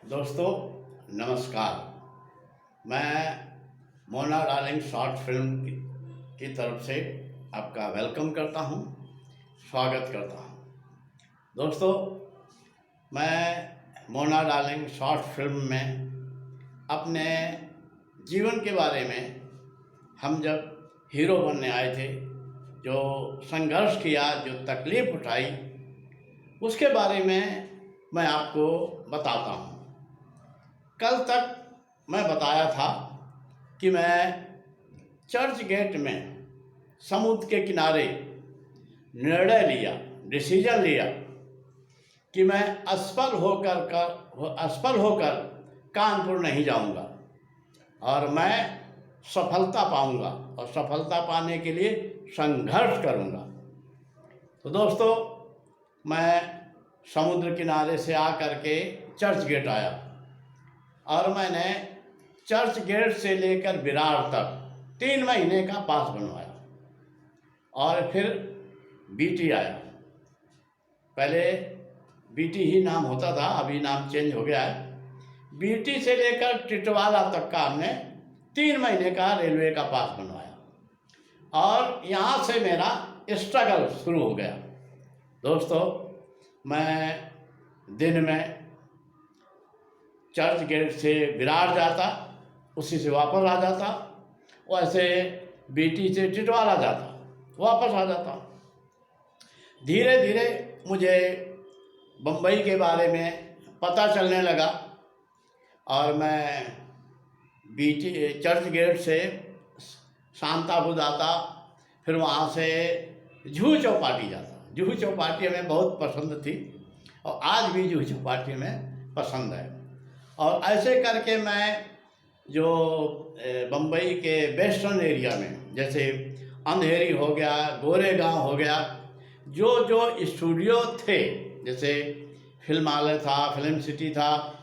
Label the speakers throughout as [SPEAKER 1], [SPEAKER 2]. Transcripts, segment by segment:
[SPEAKER 1] दोस्तों नमस्कार। मैं मोना डार्लिंग शॉर्ट फिल्म की तरफ से आपका वेलकम करता हूं, स्वागत करता हूं। दोस्तों, मैं मोना डार्लिंग शॉर्ट फिल्म में अपने जीवन के बारे में, हम जब हीरो बनने आए थे, जो संघर्ष किया, जो तकलीफ़ उठाई, उसके बारे में मैं आपको बताता हूं। कल तक मैं बताया था कि मैं चर्च गेट में समुद्र के किनारे निर्णय लिया, डिसीजन लिया कि मैं असफल होकर कानपुर नहीं जाऊंगा और मैं सफलता पाऊंगा और सफलता पाने के लिए संघर्ष करूंगा। तो दोस्तों, मैं समुद्र किनारे से आकर के चर्च गेट आया और मैंने चर्च गेट से लेकर विरार तक 3 महीने का पास बनवाया और फिर बीटी आया। पहले बीटी ही नाम होता था, अभी नाम चेंज हो गया है। बीटी से लेकर टिटवाला तक का हमने 3 महीने का रेलवे का पास बनवाया और यहाँ से मेरा स्ट्रगल शुरू हो गया। दोस्तों, मैं दिन में चर्च गेट से विरार जाता, उसी से वापस आ जाता, वैसे बीटी से टिटवाला जाता, वापस आ जाता। धीरे धीरे मुझे बम्बई के बारे में पता चलने लगा और मैं बीटी चर्च गेट से शांतापुर आता, फिर वहाँ से जुहू चौपाटी जाता। जुहू चौपाटी हमें बहुत पसंद थी और आज भी जुहू चौपाटी में पसंद है। और ऐसे करके मैं जो बम्बई के वेस्टर्न एरिया में, जैसे अंधेरी हो गया, गोरेगांव हो गया, जो जो स्टूडियो थे, जैसे फिल्मालय था, फिल्म सिटी था,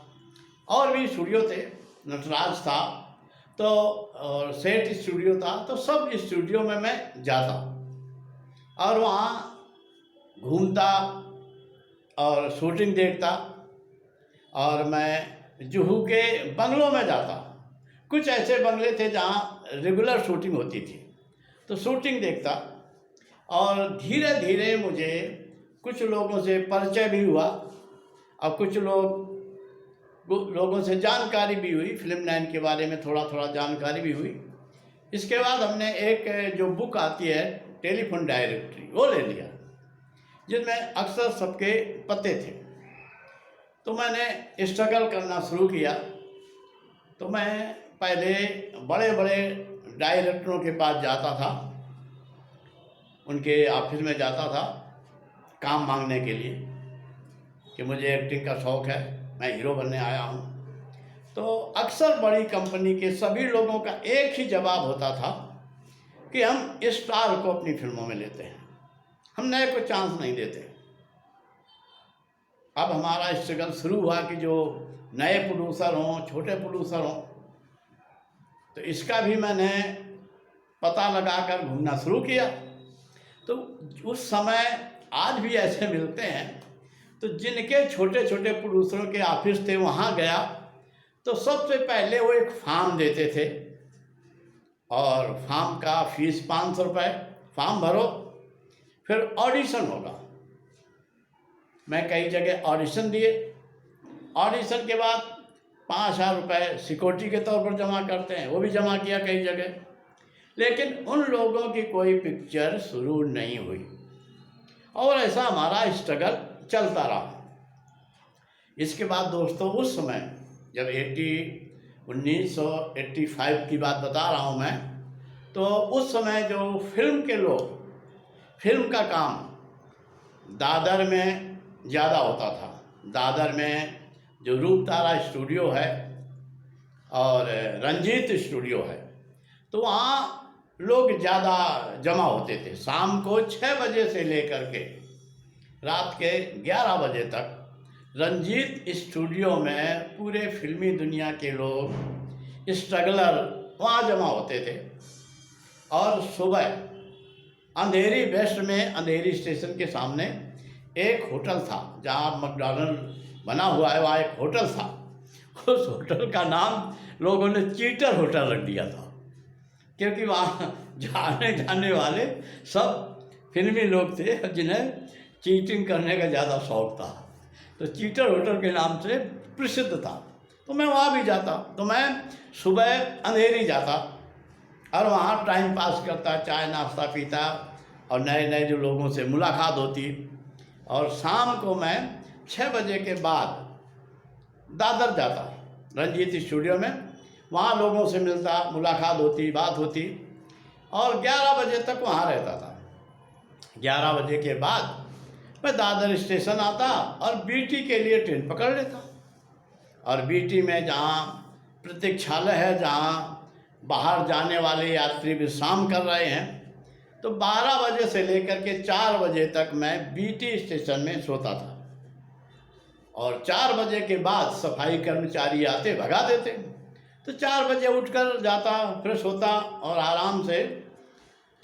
[SPEAKER 1] और भी स्टूडियो थे, नटराज था, तो और सेठ स्टूडियो था, तो सब स्टूडियो में मैं जाता और वहाँ घूमता और शूटिंग देखता। और मैं जुहू के बंगलों में जाता। कुछ ऐसे बंगले थे जहाँ रेगुलर शूटिंग होती थी, तो शूटिंग देखता और धीरे धीरे मुझे कुछ लोगों से परिचय भी हुआ और कुछ लोगों से जानकारी भी हुई, फिल्म 9 के बारे में थोड़ा थोड़ा जानकारी भी हुई। इसके बाद हमने एक जो बुक आती है टेलीफोन डायरेक्टरी, वो ले लिया, जिसमें अक्सर सबके पते थे। तो मैंने स्ट्रगल करना शुरू किया। तो मैं पहले बड़े बड़े डायरेक्टरों के पास जाता था, उनके ऑफिस में जाता था काम मांगने के लिए कि मुझे एक्टिंग का शौक़ है, मैं हीरो बनने आया हूँ। तो अक्सर बड़ी कंपनी के सभी लोगों का एक ही जवाब होता था कि हम स्टार को अपनी फिल्मों में लेते हैं, हम नए को चांस नहीं देते। अब हमारा स्ट्रगल शुरू हुआ कि जो नए प्रोड्यूसर हों, छोटे प्रोड्यूसर हों, तो इसका भी मैंने पता लगाकर घूमना शुरू किया। तो उस समय आज भी ऐसे मिलते हैं, तो जिनके छोटे छोटे प्रोड्यूसरों के ऑफिस थे, वहाँ गया तो सबसे पहले वो एक फॉर्म देते थे और फॉर्म का फीस 500 रुपये, फॉर्म भरो, फिर ऑडिशन होगा। मैं कई जगह ऑडिशन दिए। ऑडिशन के बाद 5,000 रुपये सिक्योरिटी के तौर पर जमा करते हैं, वो भी जमा किया कई जगह, लेकिन उन लोगों की कोई पिक्चर शुरू नहीं हुई और ऐसा हमारा स्ट्रगल चलता रहा। इसके बाद दोस्तों, उस समय जब 1985 की बात बता रहा हूँ मैं, तो उस समय जो फिल्म के लोग, फिल्म का काम दादर में ज़्यादा होता था। दादर में जो रूपतारा स्टूडियो है और रंजीत स्टूडियो है, तो वहाँ लोग ज़्यादा जमा होते थे। शाम को 6 बजे से लेकर के रात के 11 बजे तक रंजीत स्टूडियो में पूरे फिल्मी दुनिया के लोग, स्ट्रगलर वहाँ जमा होते थे। और सुबह अंधेरी वेस्ट में, अंधेरी स्टेशन के सामने एक होटल था, जहाँ मैकडॉनल्ड बना हुआ है, वहाँ एक होटल था। उस होटल का नाम लोगों ने चीटर होटल रख दिया था, क्योंकि वहाँ जाने जाने वाले सब फिल्मी लोग थे जिन्हें चीटिंग करने का ज़्यादा शौक था। तो चीटर होटल के नाम से प्रसिद्ध था। तो मैं वहाँ भी जाता, तो मैं सुबह अंधेरी जाता और वहाँ टाइम पास करता, चाय नाश्ता पीता और नए नए जो लोगों से मुलाकात होती। और शाम को मैं 6 बजे के बाद दादर जाता रंजीत स्टूडियो में, वहाँ लोगों से मिलता, मुलाकात होती, बात होती और 11 बजे तक वहाँ रहता था। 11 बजे के बाद मैं दादर स्टेशन आता और बीटी के लिए ट्रेन पकड़ लेता। और बीटी में जहाँ प्रतीक्षालय है, जहाँ बाहर जाने वाले यात्री विश्राम कर रहे हैं, तो 12 बजे से लेकर के 4 बजे तक मैं बीटी स्टेशन में सोता था। और 4 बजे के बाद सफाई कर्मचारी आते, भगा देते। तो 4 बजे उठकर जाता, फ्रेश होता और आराम से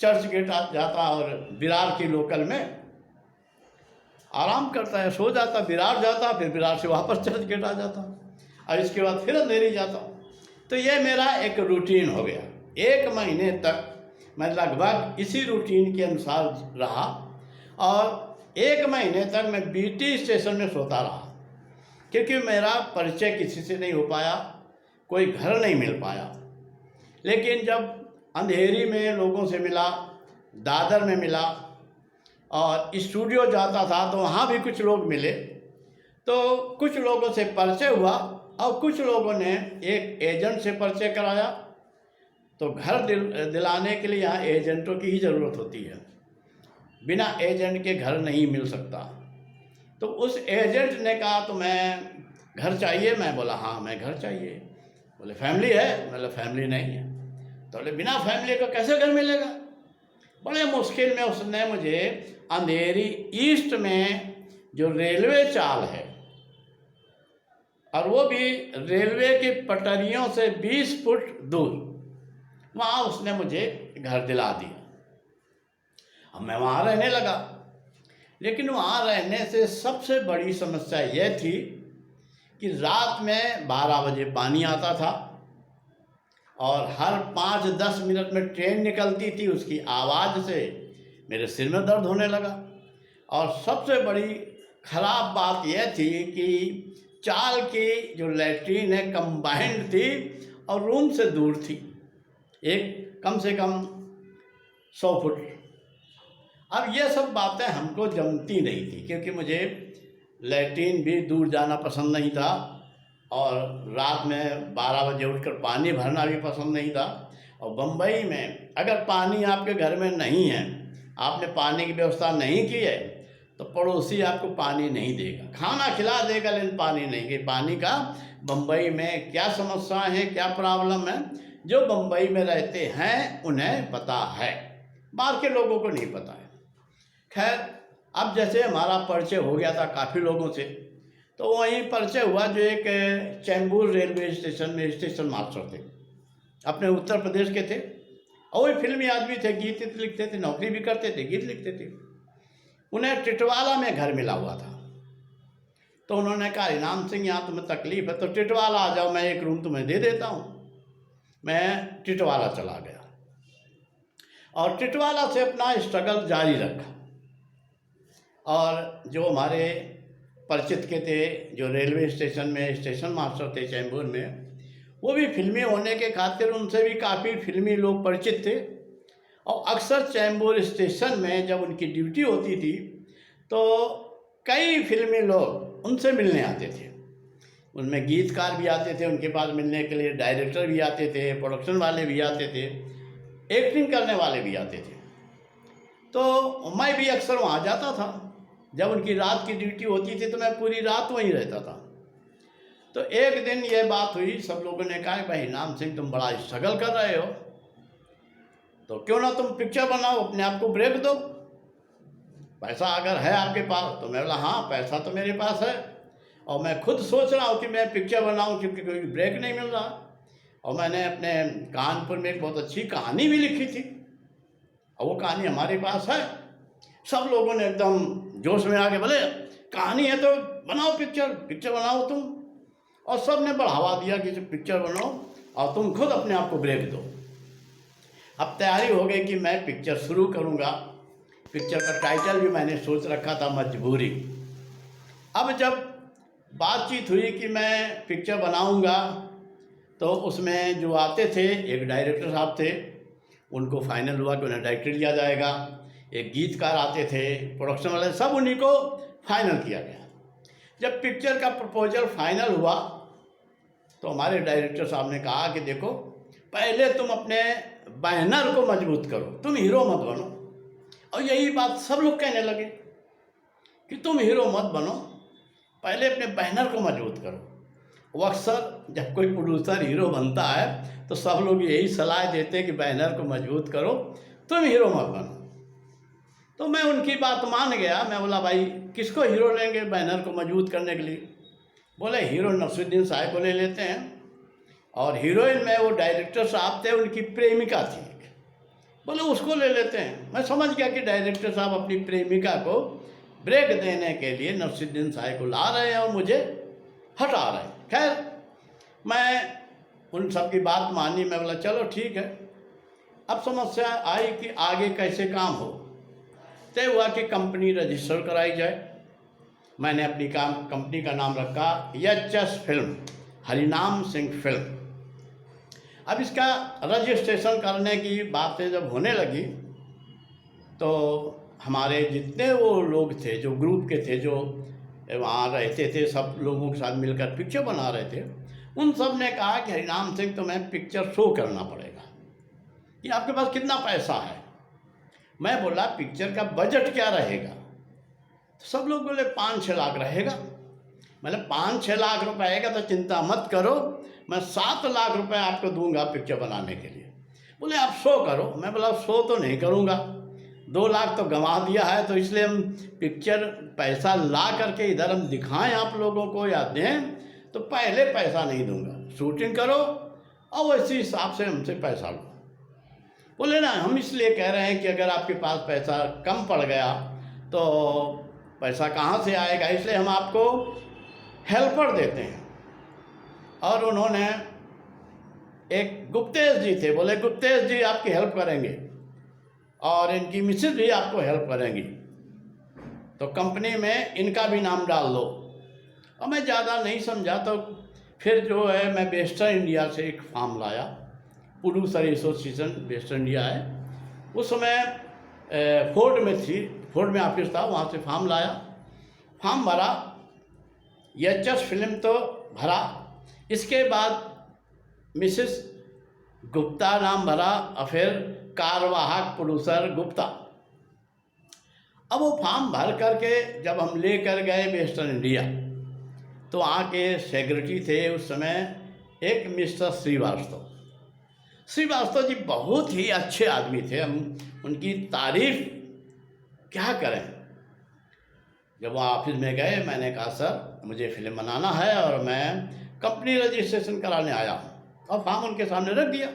[SPEAKER 1] चर्च गेट जाता और विरार की लोकल में आराम करता है, सो जाता, विरार जाता, फिर विरार से वापस चर्च गेट आ जाता और इसके बाद फिर अंधेरी जाता। तो ये मेरा एक रूटीन हो गया। 1 महीने तक मैं लगभग इसी रूटीन के अनुसार रहा और 1 महीने तक मैं बीटी स्टेशन में सोता रहा, क्योंकि मेरा परिचय किसी से नहीं हो पाया, कोई घर नहीं मिल पाया। लेकिन जब अंधेरी में लोगों से मिला, दादर में मिला और स्टूडियो जाता था तो वहाँ भी कुछ लोग मिले, तो कुछ लोगों से परिचय हुआ और कुछ लोगों ने एक एजेंट से परिचय कराया। तो घर दिलाने के लिए यहाँ एजेंटों की ही ज़रूरत होती है, बिना एजेंट के घर नहीं मिल सकता। तो उस एजेंट ने कहा तो मैं घर चाहिए। मैं बोला हाँ मैं घर चाहिए। बोले फैमिली है? बोले फैमिली नहीं है। तो बोले बिना फैमिली का कैसे घर मिलेगा? बड़े मुश्किल में उसने मुझे अंधेरी ईस्ट में जो रेलवे चाल है, और वो भी रेलवे की पटरियों से 20 फुट दूर, वहाँ उसने मुझे घर दिला दिया। अब मैं वहाँ रहने लगा। लेकिन वहाँ रहने से सबसे बड़ी समस्या यह थी कि रात में 12 बजे पानी आता था और हर 5-10 मिनट में ट्रेन निकलती थी, उसकी आवाज़ से मेरे सिर में दर्द होने लगा। और सबसे बड़ी ख़राब बात यह थी कि चाल की जो लैट्रीन है कंबाइंड थी और रूम से दूर थी, एक कम से कम 100 फुट। अब ये सब बातें हमको जमती नहीं थी, क्योंकि मुझे लैट्रीन भी दूर जाना पसंद नहीं था और रात में 12 बजे उठकर पानी भरना भी पसंद नहीं था। और बम्बई में अगर पानी आपके घर में नहीं है, आपने पानी की व्यवस्था नहीं की है, तो पड़ोसी आपको पानी नहीं देगा, खाना खिला देगा लेकिन पानी नहीं। कि पानी का बम्बई में क्या समस्या है, क्या प्रॉब्लम है, जो बम्बई में रहते हैं उन्हें पता है, बाहर के लोगों को नहीं पता है। खैर, अब जैसे हमारा परिचय हो गया था काफ़ी लोगों से, तो वहीं परिचय हुआ जो एक चैम्बूर रेलवे स्टेशन में स्टेशन मास्टर थे, अपने उत्तर प्रदेश के थे और वही फिल्मी आदमी थे, गीत लिखते थे, नौकरी भी करते थे, गीत लिखते थे। उन्हें टिटवाला में घर मिला हुआ था। तो उन्होंने कहा इनाम सिंह यहाँ तुम्हें तकलीफ़ है तो टिटवाला आ जाओ, मैं एक रूम तुम्हें दे देता हूँ। मैं टिटवाला चला गया और टिटवाला से अपना स्ट्रगल जारी रखा। और जो हमारे परिचित के थे, जो रेलवे स्टेशन में स्टेशन मास्टर थे चैम्बूर में, वो भी फिल्मी होने के खातिर उनसे भी काफ़ी फिल्मी लोग परिचित थे। और अक्सर चैम्बूर स्टेशन में जब उनकी ड्यूटी होती थी तो कई फिल्मी लोग उनसे मिलने आते थे। उनमें गीतकार भी आते थे उनके पास मिलने के लिए, डायरेक्टर भी आते थे, प्रोडक्शन वाले भी आते थे, एक्टिंग करने वाले भी आते थे। तो मैं भी अक्सर वहाँ जाता था। जब उनकी रात की ड्यूटी होती थी तो मैं पूरी रात वहीं रहता था। तो एक दिन ये बात हुई, सब लोगों ने कहा भाई इनाम सिंह तुम बड़ा स्ट्रगल कर रहे हो, तो क्यों ना तुम पिक्चर बनाओ, अपने आप को ब्रेक दो, पैसा अगर है आपके पास। तो मैं बोला हाँ पैसा तो मेरे पास है और मैं खुद सोच रहा हूँ कि मैं पिक्चर बनाऊँ, क्योंकि कोई ब्रेक नहीं मिल रहा। और मैंने अपने कानपुर में एक बहुत अच्छी कहानी भी लिखी थी और वो कहानी हमारे पास है। सब लोगों ने एकदम जोश में आके बोले कहानी है तो बनाओ, पिक्चर बनाओ तुम। और सब ने बढ़ावा दिया कि जो पिक्चर बनाओ और तुम खुद अपने आप को ब्रेक दो। अब तैयारी हो गई कि मैं पिक्चर शुरू करूँगा। पिक्चर का टाइटल भी मैंने सोच रखा था, मजबूरी। अब जब बातचीत हुई कि मैं पिक्चर बनाऊँगा, तो उसमें जो आते थे, एक डायरेक्टर साहब थे, उनको फाइनल हुआ कि उन्हें डायरेक्टर लिया जाएगा। एक गीतकार आते थे, प्रोडक्शन वाले, सब उन्हीं को फाइनल किया गया। जब पिक्चर का प्रपोजल फाइनल हुआ तो हमारे डायरेक्टर साहब ने कहा कि देखो, पहले तुम अपने बैनर को मजबूत करो, तुम हीरो मत बनो। और यही बात सब लोग कहने लगे कि तुम हीरो मत बनो, पहले अपने बैनर को मजबूत करो। वो अक्सर जब कोई प्रोड्यूसर हीरो बनता है तो सब लोग यही सलाह देते हैं कि बैनर को मजबूत करो, तुम हीरो मत बनो। तो मैं उनकी बात मान गया। मैं बोला, भाई किसको हीरो लेंगे बैनर को मजबूत करने के लिए? बोले, हीरो नसीरुद्दीन साहब को ले लेते हैं। और हीरोइन में वो डायरेक्टर साहब थे, उनकी प्रेमिका थी। बोले, उसको ले लेते हैं। मैं समझ गया कि डायरेक्टर साहब अपनी प्रेमिका को ब्रेक देने के लिए नसीरुद्दीन साहब को ला रहे हैं और मुझे हटा रहे हैं। खैर, मैं उन सब की बात मानी। मैं बोला, चलो ठीक है। अब समस्या आई कि आगे कैसे काम हो। तय हुआ कि कंपनी रजिस्टर कराई जाए। मैंने अपनी कंपनी का नाम रखा एच.एस. फिल्म, हरिनाम सिंह फिल्म। अब इसका रजिस्ट्रेशन करने की बातें जब होने लगी तो हमारे जितने वो लोग थे, जो ग्रुप के थे, जो वहाँ रहते थे, सब लोगों के साथ मिलकर पिक्चर बना रहे थे, उन सब ने कहा कि हरिनाम सिंह, तुम्हें पिक्चर शो करना पड़ेगा, कि आपके पास कितना पैसा है। मैं बोला, पिक्चर का बजट क्या रहेगा? तो सब लोग बोले 5-6 लाख रहेगा। मतलब 5-6 लाख रुपए आएगा तो चिंता मत करो, मैं 7 लाख रुपए आपको दूंगा पिक्चर बनाने के लिए। बोले, आप शो करो। मैं बोला, शो तो नहीं करूंगा, 2 लाख तो गंवा दिया है, तो इसलिए हम पिक्चर पैसा ला करके इधर हम दिखाएं आप लोगों को या दें, तो पहले पैसा नहीं दूंगा, शूटिंग करो और वैसे हिसाब से हमसे पैसा लो। बोले, ना, हम इसलिए कह रहे हैं कि अगर आपके पास पैसा कम पड़ गया तो पैसा कहाँ से आएगा, इसलिए हम आपको हेल्पर देते हैं। और उन्होंने, एक गुप्तेश जी थे, बोले, गुप्तेश जी आपकी हेल्प करेंगे और इनकी मिसेज भी आपको हेल्प करेंगी, तो कंपनी में इनका भी नाम डाल दो। और मैं ज़्यादा नहीं समझा, तो फिर जो है मैं वेस्टर्न इंडिया से एक फॉर्म लाया, प्रोड्यूसर एसोसिएशन वेस्टर्न इंडिया है, उस समय फोर्ड में थी, फोर्ड में ऑफिस था, वहाँ से फॉर्म लाया, फॉर्म भरा, एच.एस. फिल्म तो भरा। इसके बाद मिसेस गुप्ता नाम भरा और फिर कार्यवाहक प्रोड्यूसर गुप्ता। अब वो फॉर्म भर करके जब हम लेकर गए वेस्टर्न इंडिया, तो वहाँ के सेक्रेटरी थे उस समय एक मिस्टर श्रीवास्तव। श्रीवास्तव जी बहुत ही अच्छे आदमी थे, हम उनकी तारीफ क्या करें। जब वहाँ ऑफिस में गए, मैंने कहा, सर मुझे फिल्म बनाना है और मैं कंपनी रजिस्ट्रेशन कराने आया हूँ, और फॉर्म उनके सामने रख दिया।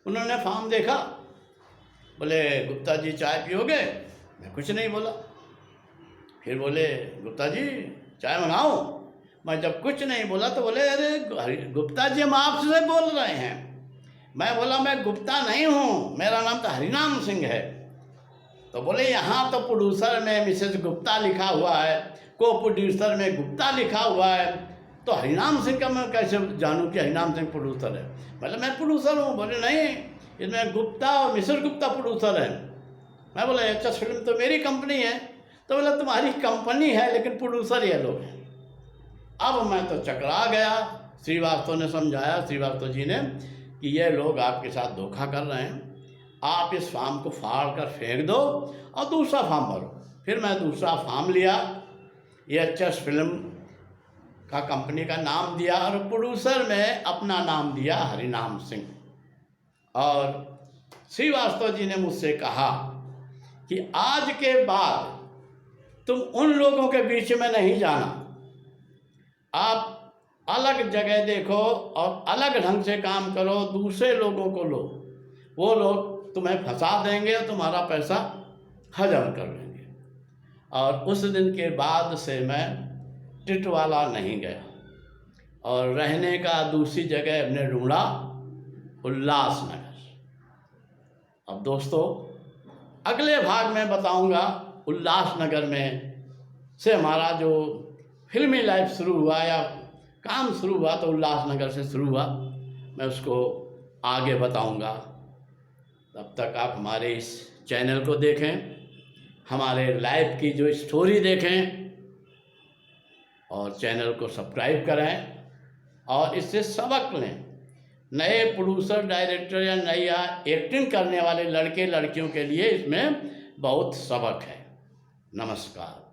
[SPEAKER 1] उन्होंने फॉर्म देखा, बोले, गुप्ता जी चाय पियोगे? मैं कुछ नहीं बोला। फिर बोले, गुप्ता जी चाय मंगाऊँ? मैं जब कुछ नहीं बोला तो बोले, अरे गुप्ता जी हम आपसे बोल रहे हैं। मैं बोला, मैं गुप्ता नहीं हूँ, मेरा नाम तो हरिनाम सिंह है। तो बोले, यहाँ तो प्रोड्यूसर में मिसेज गुप्ता लिखा हुआ है, को प्रोड्यूसर में गुप्ता लिखा हुआ है, तो हरिनाम सिंह का मैं कैसे जानूँ कि हरिनाम सिंह प्रोड्यूसर है? मतलब मैं प्रोड्यूसर हूँ। बोले, नहीं, इसमें गुप्ता और मिसेज गुप्ता प्रोड्यूसर है। मैं बोला, एच.एस. फिल्म तो मेरी कंपनी है। तो बोला, तुम्हारी कंपनी है लेकिन प्रोड्यूसर ये लोग हैं। अब मैं तो चकरा गया। श्रीवास्तव ने समझाया, श्रीवास्तव जी ने, कि ये लोग आपके साथ धोखा कर रहे हैं, आप इस फॉर्म को फाड़ कर फेंक दो और दूसरा फॉर्म भरो। फिर मैं दूसरा फॉर्म लिया, एच.एस. फिल्म का कंपनी का नाम दिया और प्रोड्यूसर में अपना नाम दिया हरिनाम सिंह। और श्रीवास्तव जी ने मुझसे कहा कि आज के बाद तुम उन लोगों के बीच में नहीं जाना, आप अलग जगह देखो और अलग ढंग से काम करो, दूसरे लोगों को लो, वो लोग तुम्हें फंसा देंगे और तुम्हारा पैसा हजम कर लेंगे। और उस दिन के बाद से मैं टिटवाला नहीं गया। और रहने का दूसरी जगह हमने ढूंढा उल्लासनगर। अब दोस्तों अगले भाग में बताऊंगा उल्लासनगर में से हमारा जो फिल्मी लाइफ शुरू हुआ या काम शुरू हुआ तो उल्लासनगर से शुरू हुआ, मैं उसको आगे बताऊंगा। तब तक आप हमारे इस चैनल को देखें, हमारे लाइफ की जो स्टोरी देखें और चैनल को सब्सक्राइब करें और इससे सबक लें। नए प्रोड्यूसर, डायरेक्टर या नया एक्टिंग करने वाले लड़के लड़कियों के लिए इसमें बहुत सबक है। नमस्कार।